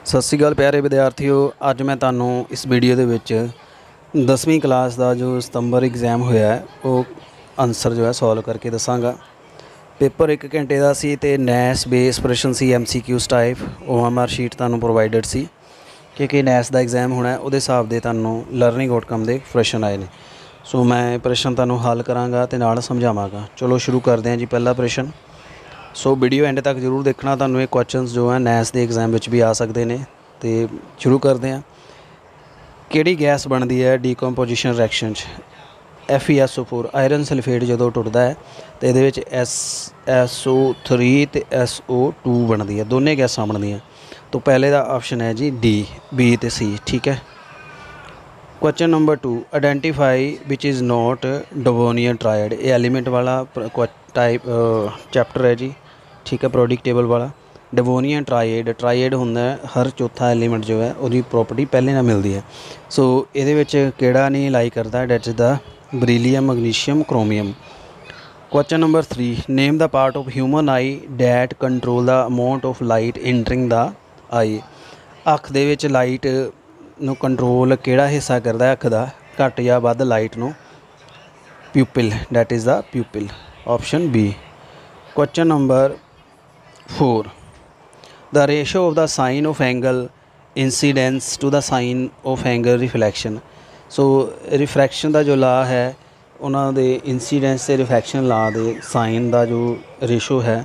सत श्री अकाल प्यारे विद्यार्थियों। अज मैं तुहानूं इस वीडियो दे विच 10वीं क्लास का जो सितंबर एग्जाम होया है वो आंसर जो है सॉल्व करके दसांगा। पेपर 1 घंटे का सी ते नैस बेस प्रश्न सी MCQs टाइप OMR शीट तुहानूं प्रोवाइडेड सी क्योंकि नैस का एग्जाम होना है उहदे हिसाब दे तुहानूं लर्निंग आउटकम के प्रश्न आए ने। सो मैं प्रश्न तुहानूं हल करांगा ते नाल समझावांगा। चलो शुरू करते हैं जी। पहला प्रश्न। सो वीडियो एंड तक जरूर देखना, तुहानूं ये क्वेश्चनस जो है नैस के एग्जाम में भी आ सकते हैं। तो शुरू करते हैं। किहड़ी गैस बनती है decomposition reaction FeSO4 iron sulphate जो टुटदा है तो ये SO3 तो SO2 बनती है, दोनों गैसा बनदियाँ। तो पहले का ऑप्शन है जी D, B तो C। ठीक है। Question number 2, identify which is not Devonian triad. ये एलीमेंट वाला टाइप चैप्टर है जी। ठीक है। प्रोडिक टेबल वाला डिवोनियन ट्रायड होंदा है हर चौथा एलीमेंट जो है उसकी प्रॉपर्टी पहले ना मिलती है। सो ये किहड़ा नहीं लाई करता, that is the beryllium magnesium chromium. Question number 3, name the part of human eye that control the amount of light entering the eye. अख दे विच लाइट नूं कंट्रोल किहड़ा हिस्सा करता है अख दा घट या वध लाइट नूं? Pupil, that is the pupil, option B। Question number 4, the ratio of the sine of angle incidence to the sine of angle reflection. So refraction का जो ला है उन्होंने इंसीडेंस से रिफ्रैक्शन ला दे साइन का जो रेशो है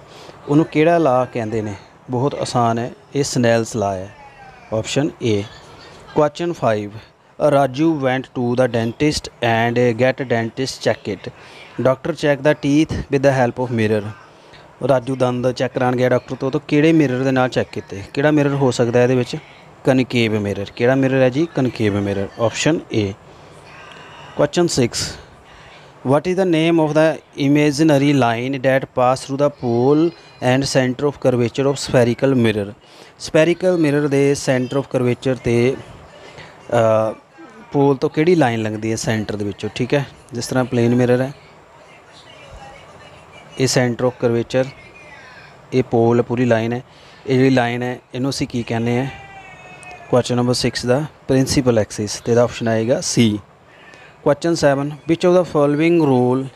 उन्होंने किहड़ा ला कहते हैं? बहुत आसान है, ये स्नैल्स ला है, option A। Question 5, Raju went to the dentist and get dentist check it. Doctor check the teeth with the help of mirror. Raju दंद चैक करान गया डॉक्टर तो किहड़े मिरर के नाल चैक किए? किहड़ा मिरर हो सकता है ये? Concave mirror. किहड़ा मिरर है जी? Concave mirror, option A। Question 6, what is the name of the imaginary line that pass through the pole and centre of curvature of spherical mirror. Spherical mirror के centre of curvature ते pole तो किहड़ी line लगती है centre दे विचों? ठीक है। जिस तरह प्लेन मिरर है, ये सेंटर ऑफ करवेचर, ये पोल पूरी लाइन है, ये जी लाइन है इनू असीं की कहने हैं? Question number 6 the principal axis, तो यदा ऑप्शन आएगा C। Question 7, which of the following role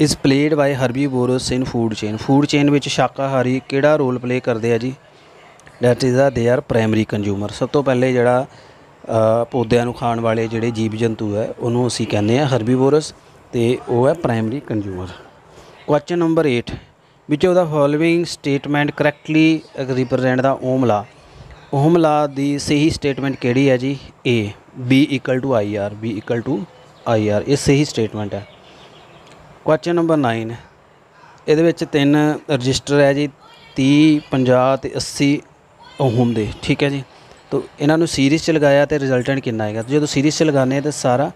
is played by herbivorous in food chain. Food chain में शाकाहारी किहड़ा रोल प्ले करते हैं जी? That is the they are primary consumer. सब तो पहले जिहड़ा पौद्यां नूं खाण वाले जिहड़े जीव जंतु है उन्होंने असीं कहने हैं हर्बीवोरस, तो वह है primary consumer. Question number 8, which of the following statement correctly represent the ohm law. Ohm law की सही स्टेटमेंट किहड़ी है जी? A, B = IR, B = IR, ये सही स्टेटमेंट है। क्वेश्चन नंबर 9, ये 3 रजिस्टर है जी 30, 50 तो 80 ओम दे। ठीक है जी। तो इन्हों सीरीज़ च लगाया तो रिजल्टेंट कितना आएगा? तो जो सीरीज़ च लगाने तो सारा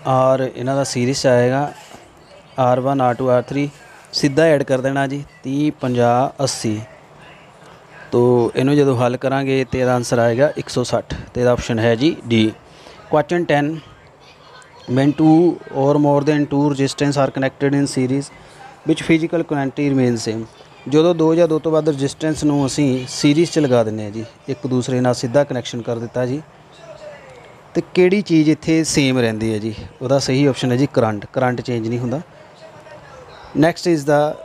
R इन्हों का सीरीज़ आएगा R1, R2, R3 सीधा ऐड कर देना जी 30, 50, 80। तो इनू जो हल करांगे तो यदा आंसर आएगा 160, तो यदा ऑप्शन है जी D। Question 10, when 2 or more than 2 resistance are connected in series which physical quantity remains same। जो 2 या 2 तो बाद रजिस्टेंस नूं असीं सीरीज़ च लगा दिंदे हैं जी, एक दूसरे नाल सीधा कनैक्शन कर दिता जी, तो किहड़ी चीज़ इत्थे सेम रहिंदी है जी? उसदा सही ऑप्शन है जी करंट। करंट चेंज नहीं हुंदा। Next is the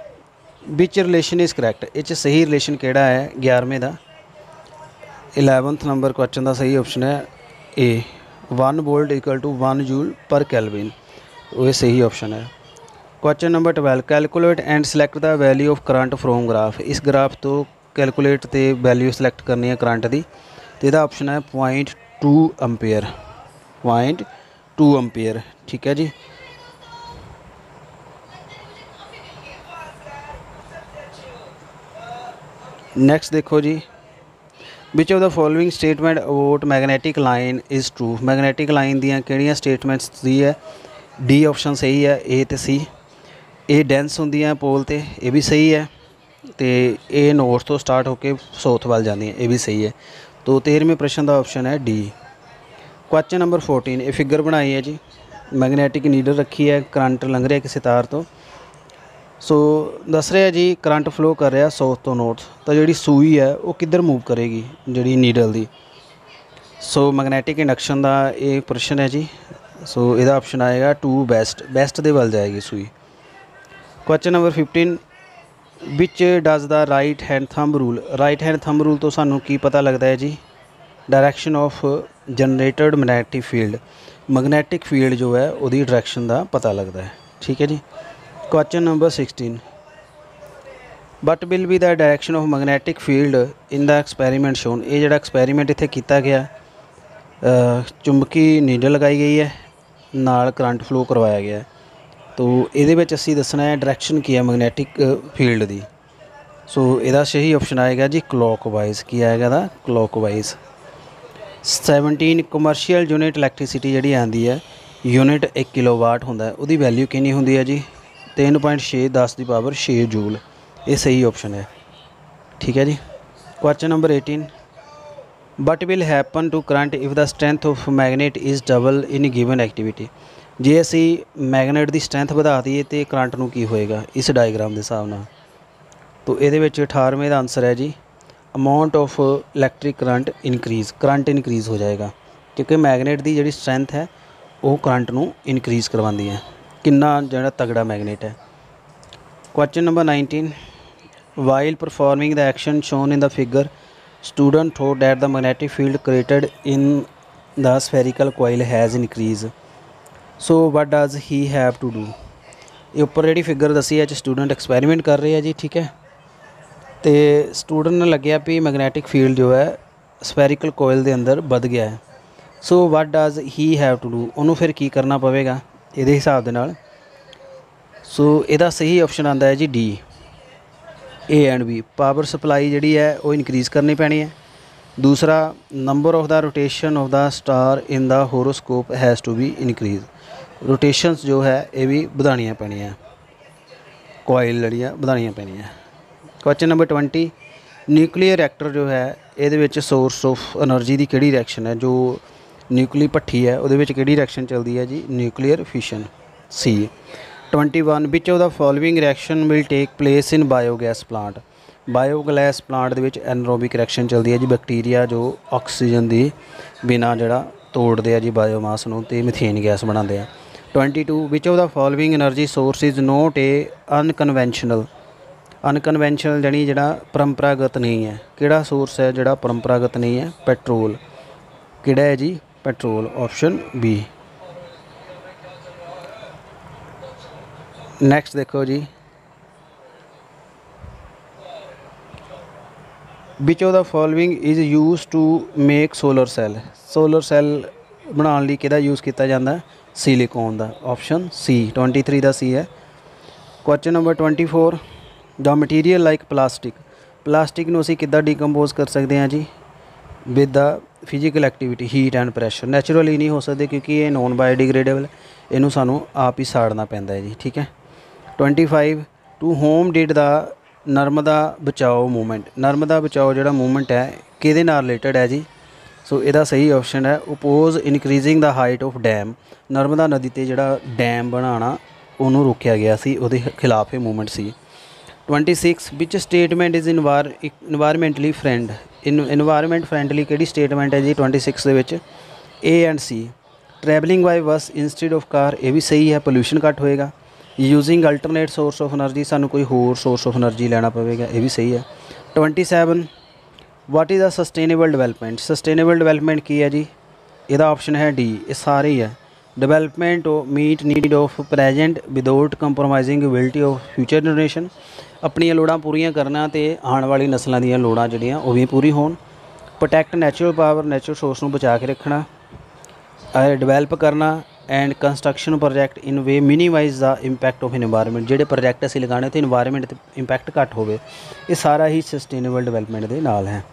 which relation is correct. ये सही रिलेशन किहड़ा है 11वें का? 11th नंबर क्वेश्चन का सही ऑप्शन है A, 1 volt = 1 joule per kelvin, वो सही ऑप्शन है। Question number 12, calculate and select the value of current from graph. इस ग्राफ तो कैलकुलेट तो वैल्यू सिलेक्ट करनी है करंट की, तो यदा ऑप्शन है 0.2 एम्पीयर, 0.2 एम्पीयर। ठीक है जी। नैक्सट देखो जी, which of the following statement about magnetic line is true. Magnetic line दियाँ किहड़ियां स्टेटमेंट्स दी है? D ऑप्शन सही है, A तो C। ये डेंस होंदियां पोल ते, ये भी सही है, तो ये नॉर्थ तो स्टार्ट होकर साउथ वाल जाती है, ये भी सही है। तो 13वें प्रश्न का ऑप्शन है D। क्वेश्चन नंबर 14, ये फिगर बनाई है जी, मैगनैटिक नीडल रखी है, करंट लंघ रहा किसी तार तो, सो दस रहा जी करंट फ्लो कर रहा साउथ तो नॉर्थ, तो जी सूई है वो किधर मूव करेगी जी नीडल की। सो मैगनैटिक इंडक्शन का ये प्रश्न है जी। सो यदा ऑप्शन आएगा टू बेस्ट, बेस्ट दे वल जाएगी सूई। Question number 15 which does the right hand thumb rule. Right hand thumb rule तो सानू की पता लगता है जी, direction of generated magnetic field, magnetic field जो है वो डायरैक्शन का पता लगता है। ठीक है जी। Question number 16 what will be the direction of magnetic field in the experiment shown. ये जोड़ा एक्सपैरीमेंट इत्थे किया गया, चुंबकी नीडल लगाई गई है, नाल करंट फ्लो करवाया गया है। तो ये असी दसना है डायरैक्शन की है मैगनैटिक फील्ड की। सो यदा सही ऑप्शन आएगा जी क्लॉकवाइज। की आएगा दा क्लॉकवाइज। 17 कमर्शियल यूनिट इलैक्ट्रिसिटी जी आती है, यूनिट 1 किलोवाट होंदा है, उसकी वैल्यू कितनी होंदी है जी 3.6 10 की पावर 6 जूल। ये सही ऑप्शन है। ठीक है जी। Question number 18 what will happen to current if the strength of magnet is double in given activity. जे असी मैगनेट की स्ट्रेंथ बढ़ा दईए तो करंट नूं की होएगा इस डायग्राम के हिसाब नाल। तो ये 18वें का आंसर है जी amount of electric current increase, current increase हो जाएगा क्योंकि मैगनेट की जी स्ट्रेंथ है वो करंट नूं इनक्रीज़ करवाती है, कितना जो तगड़ा मैगनेट है। Question number 19 while performing the action shown in the figure student thought that the magnetic field created in the spherical coil has increase. So what does he have to do. ये उपर जी figure दसी है student experiment कर रहे हैं जी। ठीक है। तो स्टूडेंट ने लग्या भी मैगनैटिक फील्ड जो है स्फेरिकल कोयल के अंदर बढ़ गया है। So what does he have to do, उन्होंने फिर की करना पवेगा ये हिसाब के नाल। सो यदा सही ऑप्शन आता है जी D A and B. Power supply जी है वो इनक्रीज़ करनी पैनी है। दूसरा number of the rotation of the star in the horoscope has to be increase. Rotations जो है ये भी बढ़ानिया पैनिया, कोयल जड़ियाँ बढ़ानिया पैनिया। क्वेश्चन नंबर 20 न्यूक्लीयर रिएक्टर जो है ये सोर्स ऑफ एनर्जी की किहड़ी रिएक्शन है। जो न्यूक्ली भट्ठी है वो किहड़ी रिएक्शन चलती है जी nuclear fission. C 21 which of the following reaction will take place in biogas plant. Biogas plant के एनरोबिक रिएक्शन चलती है जी, बैक्टीरिया जो ऑक्सीजन की बिना जड़ा तोड़ते हैं जी बायोमास नूं ते मीथेन गैस बनाते हैं। 22 which of the following energy source is not a unconventional. Unconventional जानी जड़ा परंपरागत नहीं है, किहड़ा सोर्स है जड़ा परंपरागत नहीं है, पेट्रोल। किहड़ा है जी पेट्रोल, ऑप्शन बी। नैक्सट देखो जी which of the following is use to make solar cell. Solar cell बनाने लई किहदा यूज़ किया जाता है, सिलिकॉन का, ऑप्शन सी। 23 का सी है। Question number 24 the material like plastic. Plastic नूं असीं किद्दां डिकंपोज कर सकते हैं जी with the physical activity heat and pressure. Naturally नहीं हो सकते क्योंकि ये नॉन बायोडिग्रेडेबल, इनू सानू आप ही साड़ना पैंदा है जी। ठीक है। 25 to whom did the Narmada Bachao movement. Narmada बचाओ जो मूवमेंट है किहदे नाल रिलेटेड है जी। सो इसदा सही ऑप्शन है oppose increasing the height of dam. Narmada नदी ते जिहड़ा डैम बनाना उन्होंने रोकया गया सी, उहदे खिलाफ ये मूवमेंट सी। 26 which statement is environmentally friend. Environment friendly किहड़ी स्टेटमेंट है जी 26 दे विच, A and C. Travelling by bus instead of car, ये भी सही है, पोल्यूशन घट होएगा। Using alternate source of energy, सानू कोई होर सोर्स ऑफ एनर्जी लेना पवेगा, ये भी सही है। 27 what is the sustainable development. Sustainable development की है जी, इसका ऑप्शन है डी, ये सारे ही है। Development meet need of present without compromising ability of future generation. अपनी लोड़ां पूरियां करना तो आने वाली नस्लों दी लोड़ां जिहड़ियां वो भी पूरी होण। Protect natural power, natural source नूं बचा के रखना। डिवेलप करना and construction project in way minimise the impact of environment. जोड़े प्रोजैक्ट असीं लगाने तो इन्वायरमेंट ते इंपैक्ट घट होवे, ये सारा ही सस्टेनेबल डिवेलपमेंट दे नाल है।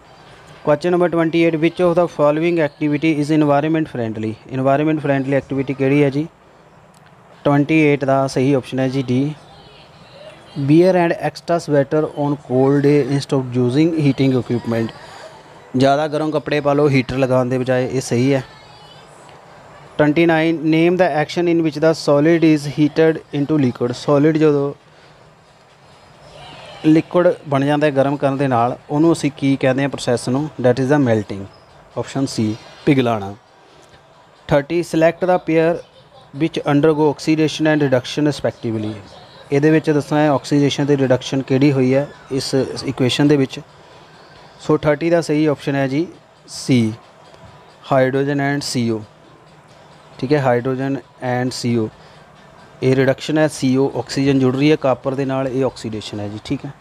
Question number 28 which of the following activity is environment friendly. Environment friendly activity किहड़ी है जी 28 का सही ऑप्शन है जी D, wear and extra sweater on cold day instead of using heating equipment. ज़्यादा गर्म कपड़े पा लो हीटर लगाने के बजाय, ये सही है। 29 name the action in which the solid is heated into liquid. Solid जो ਲਿਕੁਇਡ ਬਣ ਜਾਂਦਾ ਹੈ ਗਰਮ ਕਰਨ ਦੇ ਨਾਲ, ਉਹਨੂੰ ਅਸੀਂ ਕੀ ਕਹਿੰਦੇ ਹਾਂ ਪ੍ਰੋਸੈਸ ਨੂੰ, that is the melting. Option ਸੀ ਪਿਘਲਾਣਾ। 30 select the pair which undergo oxidation and reduction respectively. ਇਹਦੇ ਵਿੱਚ ਦੱਸਣਾ ਹੈ ਆਕਸੀਡੇਸ਼ਨ ਤੇ ਰਿਡਕਸ਼ਨ ਕਿਹੜੀ ਹੋਈ ਹੈ ਇਸ ਇਕੁਏਸ਼ਨ ਦੇ ਵਿੱਚ। ਸੋ 30 ਦਾ ਸਹੀ ਆਪਸ਼ਨ ਹੈ ਜੀ ਸੀ, ਹਾਈਡਰੋਜਨ ਐਂਡ CO। ਠੀਕ ਹੈ, ਹਾਈਡਰੋਜਨ ਐਂਡ CO, ਇਹ ਰਿਡਕਸ਼ਨ ਹੈ, CO ਆਕਸੀਜਨ ਜੁੜ ਰਹੀ ਹੈ ਕਾਪਰ ਦੇ ਨਾਲ, ਇਹ ਆਕਸੀਡੇਸ਼ਨ ਹੈ ਜੀ। ਠੀਕ ਹੈ,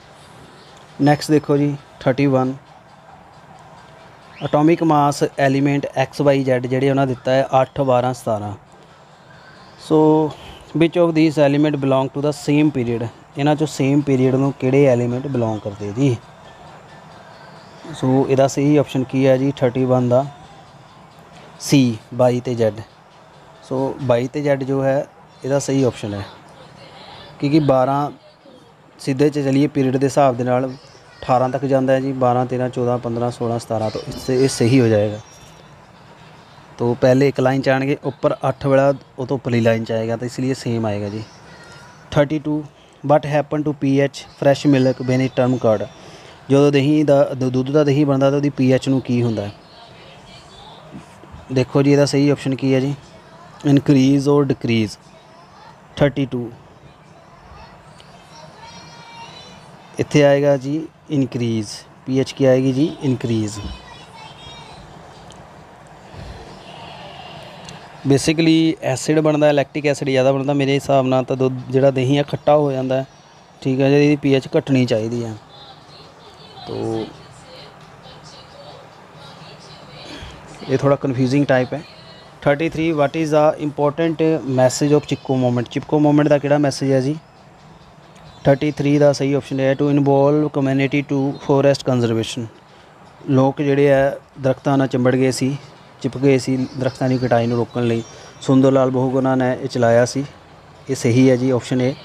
ਨੈਕਸਟ ਦੇਖੋ ਜੀ 31 ਅਟੋਮਿਕ ਮਾਸ ਐਲੀਮੈਂਟ XYZ ਜਿਹੜੇ ਉਹਨਾਂ ਦਿੱਤਾ ਹੈ 8 12 17। So which of these element belong to the same period. ਇਹਨਾਂ 'ਚੋਂ ਸੇਮ ਪੀਰੀਅਡ ਨੂੰ ਕਿਹੜੇ ਐਲੀਮੈਂਟ ਬਿਲੋਂਗ ਕਰਦੇ ਜੀ। ਸੋ ਇਹਦਾ ਸਹੀ ਆਪਸ਼ਨ ਕੀ ਹੈ ਜੀ 31 ਦਾ C 22 ਤੇ Z। ਸੋ 22 ਤੇ Z ਜੋ ਹੈ ਇਹਦਾ ਸਹੀ ਆਪਸ਼ਨ ਹੈ, ਕਿਉਂਕਿ 12 ਸਿੱਧੇ 'ਚ ਚਲੀਏ ਪੀਰੀਅਡ ਦੇ ਹਿਸਾਬ ਦੇ ਨਾਲ 18 ਤੱਕ ਜਾਂਦਾ ਹੈ ਜੀ, 12 13 14 15 16 17 ਤੋਂ इससे ये सही हो जाएगा। तो पहले एक लाइन च आएंगे, ऊपर 8 वाला वो तो उपरली लाइन च आएगा, तो इसलिए सेम आएगा जी। 32 what happen to pH fresh milk when it turn curd. जो दही का दुध का दही बनता तो pH ਨੂੰ ਕੀ ਹੁੰਦਾ ਹੈ। देखो जी ਇਹਦਾ सही ऑप्शन की है जी, इनक्रीज़ और डिक्रीज़। 32 इत्थे आएगा जी इनक्रीज़, pH की आएगी जी इनक्रीज़। बेसिकली एसिड बनता, लैक्टिक एसिड ज़्यादा बनता मेरे हिसाब नाल, तो दुध जिहड़ा दही है खट्टा हो जाता है। ठीक है जी, pH घटनी चाहिए है। तो ये थोड़ा कन्फ्यूजिंग टाइप है। 33 what is the important message of Chipko moment. Chipko moment का किहड़ा मैसेज है जी। 33 का सही ऑप्शन है to involve community to forest conservation. लोग जिहड़े है दरख्तां नाल चिंबड़ गए सी, चिप गए सी दरख्तां की कटाई नूं रोकण लई। सुंदर लाल बहुगुणा ने यह चलाया सी, ये सही है जी option A.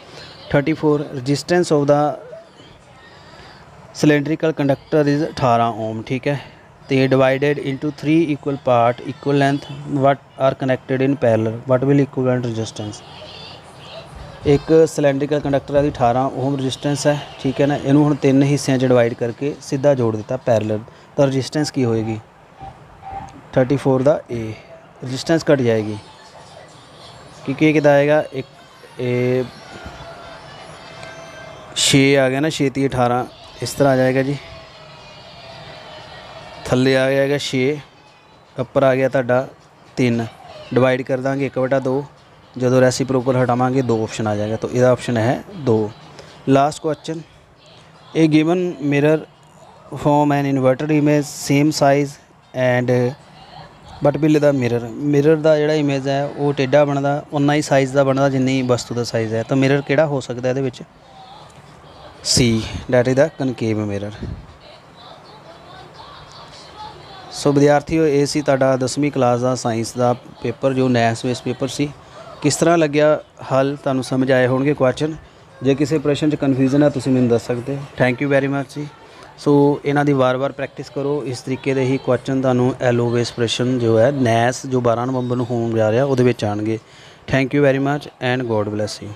34 resistance of the cylindrical conductor is 18 ohm. ठीक है, तो divided into 3 equal part equal length what are connected in parallel what will equivalent resistance. एक सिलेंड्रिकल कंडक्टर की 18 ओम रजिस्टेंस है। ठीक है ना, इनू हुण 3 हिस्सों डिवाइड करके सीधा जोड़ दिता पैरेलल, तो रजिस्टेंस की होएगी 34 का ए, रजिस्टेंस घट जाएगी क्योंकि कितना आएगा एक 6 आ गया ना, 6 × 18 इस तरह आ जाएगा जी। थल्ले आ जाएगा 6, उपर आ गया तुहाडा 3, डिवाइड कर देंगे 1/2, जो रेसिप्रोकल हटावांगे 2 ऑप्शन आ जाएगा, तो यह ऑप्शन है 2। Last question, A given mirror form an inverted image same size and but bill the mirror का जोड़ा इमेज है वो टेढ़ा बनता उन्ना ही साइज़ का बनता जिन्नी वस्तु का साइज़ है। तो मिरर किहड़ा हो सकता है ये C, that is the concave mirror. So विद्यार्थियों ये सी तुहाडा 10वीं क्लास का साइंस का पेपर जो नैस बेस पेपर सी। किस तरह लग्या हल, तुहानूं समझ आए होणगे क्वेश्चन। जे किसी प्रश्न च कन्फ्यूजन है तुसीं मैनूं दस सकते। थैंक यू वेरी मच जी। सो इन्हां दी वार वार प्रैक्टिस करो, इस तरीके दे ही क्वेश्चन तुहानूं LO बेस प्रश्न जो है नैस जो 12 नवंबर नूं होण जा रहा उहदे विच आउणगे। Thank you very much and God bless you.